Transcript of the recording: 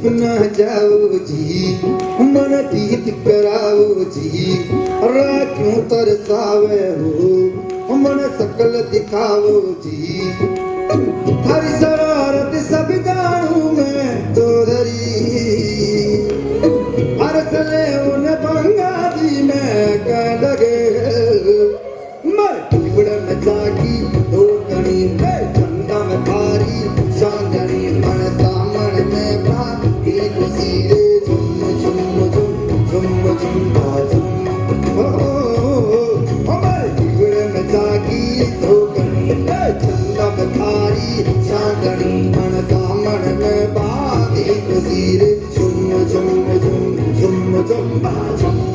ना जाओ जी मन तीत कराओ जी क्यों तरसावे हो मन सकल दिखाओ जी हर शरारत सब जानू मैं तो धरी हर सले उन पंगा जी मैं कह लगे मर टिबड़ में जागी दो कणी में चंदा में भारी चांदनी मन दामन में भा एक सीरे झुम झुम झुम झुम झुम झुम मर टिबड़ में जागी दो कणी में चंदा में भारी चांदनी मन दामन में भा एक सीरे झुम झुम झुम झुम झुम झुम